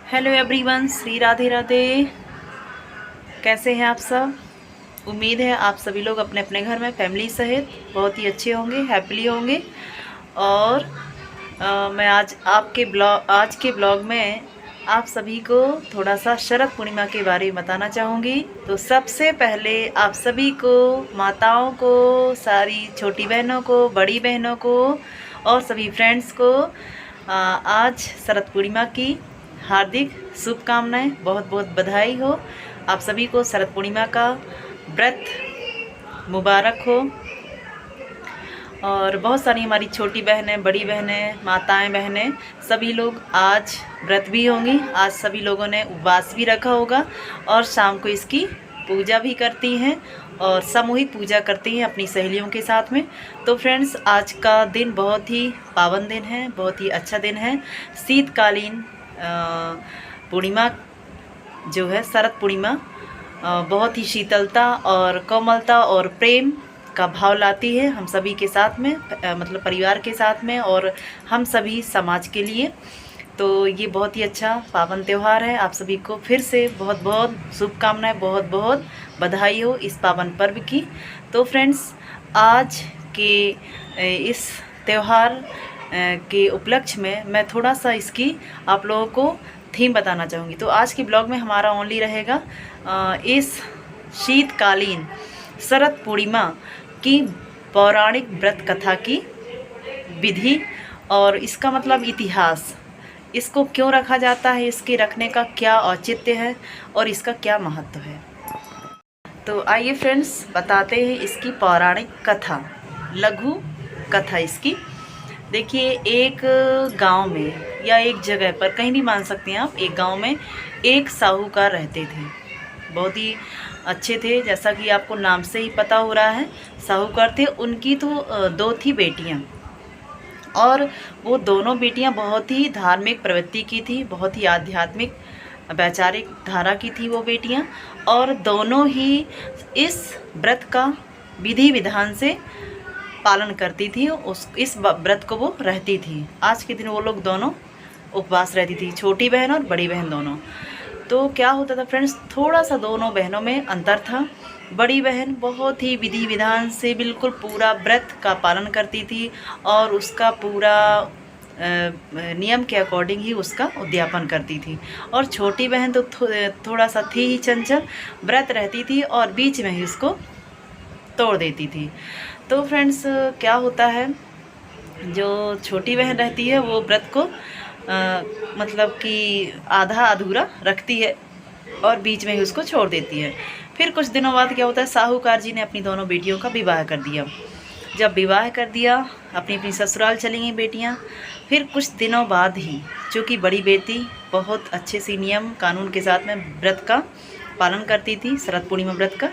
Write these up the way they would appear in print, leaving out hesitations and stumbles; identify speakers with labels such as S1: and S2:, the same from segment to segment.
S1: Hello everyone, Shri Radhe Radhe. कैसे हैं आप सब? उम्मीद है आप सभी लोग अपने अपने घर में फैमिली सहित बहुत ही अच्छे होंगे, हैप्पीली होंगे। और मैं आज के ब्लॉग में आप सभी को थोड़ा सा शरद पूर्णिमा के बारे में बताना चाहूँगी। तो सबसे पहले आप सभी को, माताओं को, सारी छोटी बहनों को, बड़ी बहनों को और सभी फ्रेंड्स को आज शरद पूर्णिमा की हार्दिक शुभकामनाएं, बहुत बहुत बधाई हो। आप सभी को शरद पूर्णिमा का व्रत मुबारक हो। और बहुत सारी हमारी छोटी बहनें, बड़ी बहनें, माताएं, बहनें सभी लोग आज व्रत भी होंगी। आज सभी लोगों ने उपवास भी रखा होगा और शाम को इसकी पूजा भी करती हैं और सामूहिक पूजा करती हैं अपनी सहेलियों के साथ में। तो फ्रेंड्स, आज का दिन बहुत ही पावन दिन है, बहुत ही अच्छा दिन है। शीतकालीन पूर्णिमा जो है शरद पूर्णिमा बहुत ही शीतलता और कोमलता और प्रेम का भाव लाती है हम सभी के साथ में, मतलब परिवार के साथ में और हम सभी समाज के लिए। तो ये बहुत ही अच्छा पावन त्यौहार है। आप सभी को फिर से बहुत बहुत शुभकामनाएं, बहुत बहुत बधाई हो इस पावन पर्व की। तो फ्रेंड्स, आज के इस त्यौहार के उपलक्ष्य में मैं थोड़ा सा इसकी आप लोगों को थीम बताना चाहूँगी। तो आज के ब्लॉग में हमारा ओनली रहेगा इस शीतकालीन शरद पूर्णिमा की पौराणिक व्रत कथा की विधि और इसका मतलब इतिहास, इसको क्यों रखा जाता है, इसके रखने का क्या औचित्य है और इसका क्या महत्व है। तो आइए फ्रेंड्स, बताते हैं इसकी पौराणिक कथा, लघु कथा इसकी। देखिए, एक गांव में या एक जगह पर, कहीं भी मान सकते हैं आप, एक गांव में एक साहूकार रहते थे। बहुत ही अच्छे थे, जैसा कि आपको नाम से ही पता हो रहा है, साहूकार थे। उनकी तो दो थी बेटियां और वो दोनों बेटियां बहुत ही धार्मिक प्रवृत्ति की थी, बहुत ही आध्यात्मिक वैचारिक धारा की थी वो बेटियां। और दोनों ही इस व्रत का विधि विधान से पालन करती थी। इस व्रत को वो रहती थी। आज के दिन वो लोग दोनों उपवास रहती थी, छोटी बहन और बड़ी बहन दोनों। तो क्या होता था फ्रेंड्स, थोड़ा सा दोनों बहनों में अंतर था। बड़ी बहन बहुत ही विधि विधान से बिल्कुल पूरा व्रत का पालन करती थी और उसका पूरा नियम के अकॉर्डिंग ही उसका उद्यापन करती थी। और छोटी बहन तो थोड़ा सा थी ही चंचल, व्रत रहती थी और बीच में ही उसको तोड़ देती थी। तो फ्रेंड्स, क्या होता है, जो छोटी बहन रहती है वो व्रत को मतलब कि आधा अधूरा रखती है और बीच में ही उसको छोड़ देती है। फिर कुछ दिनों बाद क्या होता है, साहूकार जी ने अपनी दोनों बेटियों का विवाह कर दिया। जब विवाह कर दिया, अपनी अपनी ससुराल चली गई बेटियां। फिर कुछ दिनों बाद ही, चूँकि बड़ी बेटी बहुत अच्छे से नियम कानून के साथ में व्रत का पालन करती थी, शरद पूर्णिमा व्रत का,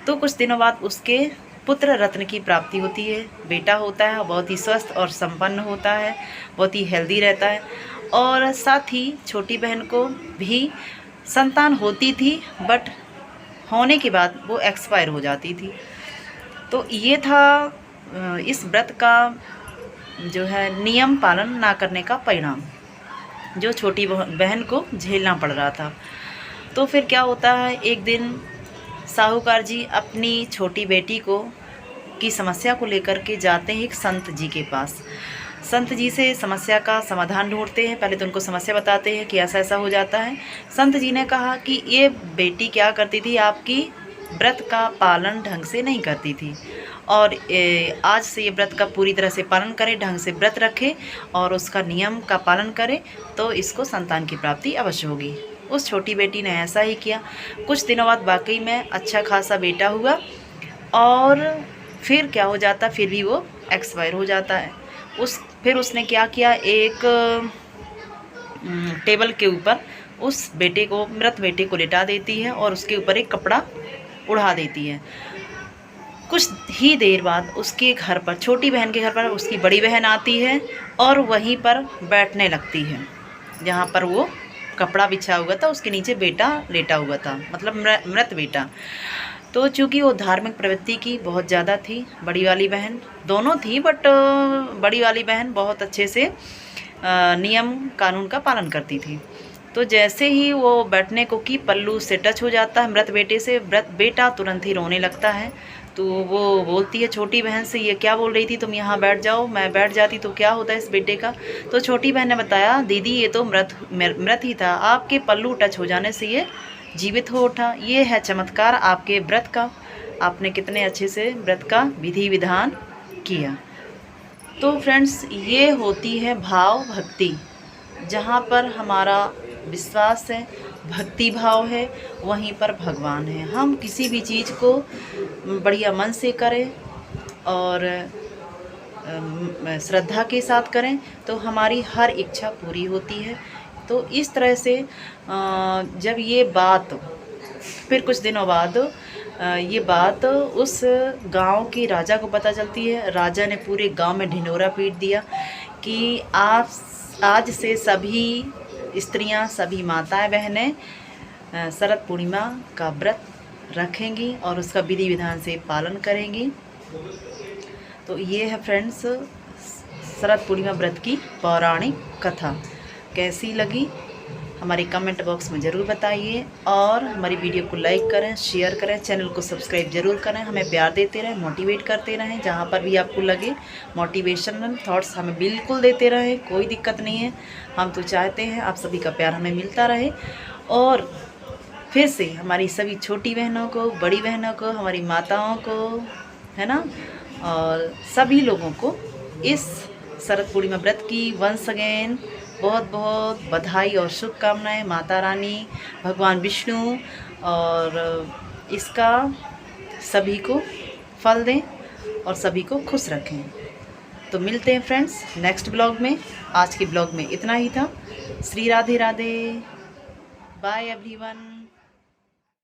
S1: तो कुछ दिनों बाद उसके पुत्र रत्न की प्राप्ति होती है। बेटा होता है, बहुत ही स्वस्थ और संपन्न होता है, बहुत ही हेल्दी रहता है। और साथ ही छोटी बहन को भी संतान होती थी, बट होने के बाद वो एक्सपायर हो जाती थी। तो ये था इस व्रत का जो है नियम पालन ना करने का परिणाम, जो छोटी बहन को झेलना पड़ रहा था। तो फिर क्या होता है, एक दिन साहूकार जी अपनी छोटी बेटी की समस्या को लेकर के जाते हैं एक संत जी के पास। संत जी से समस्या का समाधान ढूंढते हैं। पहले तो उनको समस्या बताते हैं कि ऐसा ऐसा हो जाता है। संत जी ने कहा कि ये बेटी क्या करती थी, आपकी व्रत का पालन ढंग से नहीं करती थी और आज से ये व्रत का पूरी तरह से पालन करे, ढंग से व्रत रखे और उसका नियम का पालन करे तो इसको संतान की प्राप्ति अवश्य होगी। उस छोटी बेटी ने ऐसा ही किया। कुछ दिनों बाद वाकई में अच्छा खासा बेटा हुआ और फिर क्या हो जाता, फिर भी वो एक्सपायर हो जाता है। फिर उसने क्या किया, एक टेबल के ऊपर उस बेटे को, मृत बेटे को लिटा देती है और उसके ऊपर एक कपड़ा उड़ा देती है। कुछ ही देर बाद उसके घर पर, छोटी बहन के घर पर उसकी बड़ी बहन आती है और वहीं पर बैठने लगती है जहाँ पर वो कपड़ा बिछा हुआ था, उसके नीचे बेटा लेटा हुआ था, मतलब मृत बेटा। तो चूँकि वो धार्मिक प्रवृत्ति की बहुत ज़्यादा थी, बड़ी वाली बहन, दोनों थी बट बड़ी वाली बहन बहुत अच्छे से नियम कानून का पालन करती थी। तो जैसे ही वो बैठने को की पल्लू से टच हो जाता है मृत बेटे से, मृत बेटा तुरंत ही रोने लगता है। तो वो बोलती है छोटी बहन से, ये क्या बोल रही थी तुम, यहाँ बैठ जाओ, मैं बैठ जाती तो क्या होता है इस बेटे का। तो छोटी बहन ने बताया दीदी ये तो मृत ही था, आपके पल्लू टच हो जाने से ये जीवित हो उठा। ये है चमत्कार आपके व्रत का, आपने कितने अच्छे से व्रत का विधि विधान किया। तो फ्रेंड्स ये होती है भाव भक्ति, जहाँ पर हमारा विश्वास है, भक्ति भाव है, वहीं पर भगवान है। हम किसी भी चीज़ को बढ़िया मन से करें और श्रद्धा के साथ करें तो हमारी हर इच्छा पूरी होती है। तो इस तरह से जब ये बात फिर कुछ दिनों बाद ये बात उस गांव के राजा को पता चलती है। राजा ने पूरे गांव में ढिंढोरा पीट दिया कि आप आज से सभी स्त्रियां, सभी माताएं बहनें शरद पूर्णिमा का व्रत रखेंगी और उसका विधि विधान से पालन करेंगी। तो ये है फ्रेंड्स शरद पूर्णिमा व्रत की पौराणिक कथा। कैसी लगी हमारे कमेंट बॉक्स में ज़रूर बताइए और हमारी वीडियो को लाइक करें, शेयर करें, चैनल को सब्सक्राइब जरूर करें। हमें प्यार देते रहें, मोटिवेट करते रहें, जहाँ पर भी आपको लगे मोटिवेशनल थॉट्स हमें बिल्कुल देते रहें, कोई दिक्कत नहीं है। हम तो चाहते हैं आप सभी का प्यार हमें मिलता रहे। और फिर से हमारी सभी छोटी बहनों को, बड़ी बहनों को, हमारी माताओं को, है ना, और सभी लोगों को इस शरद पूर्णिमा व्रत की वंस अगेन बहुत बहुत बधाई और शुभकामनाएं। माता रानी, भगवान विष्णु और इसका सभी को फल दें और सभी को खुश रखें। तो मिलते हैं फ्रेंड्स नेक्स्ट ब्लॉग में। आज के ब्लॉग में इतना ही था। Shri Radhe Radhe, bye everyone.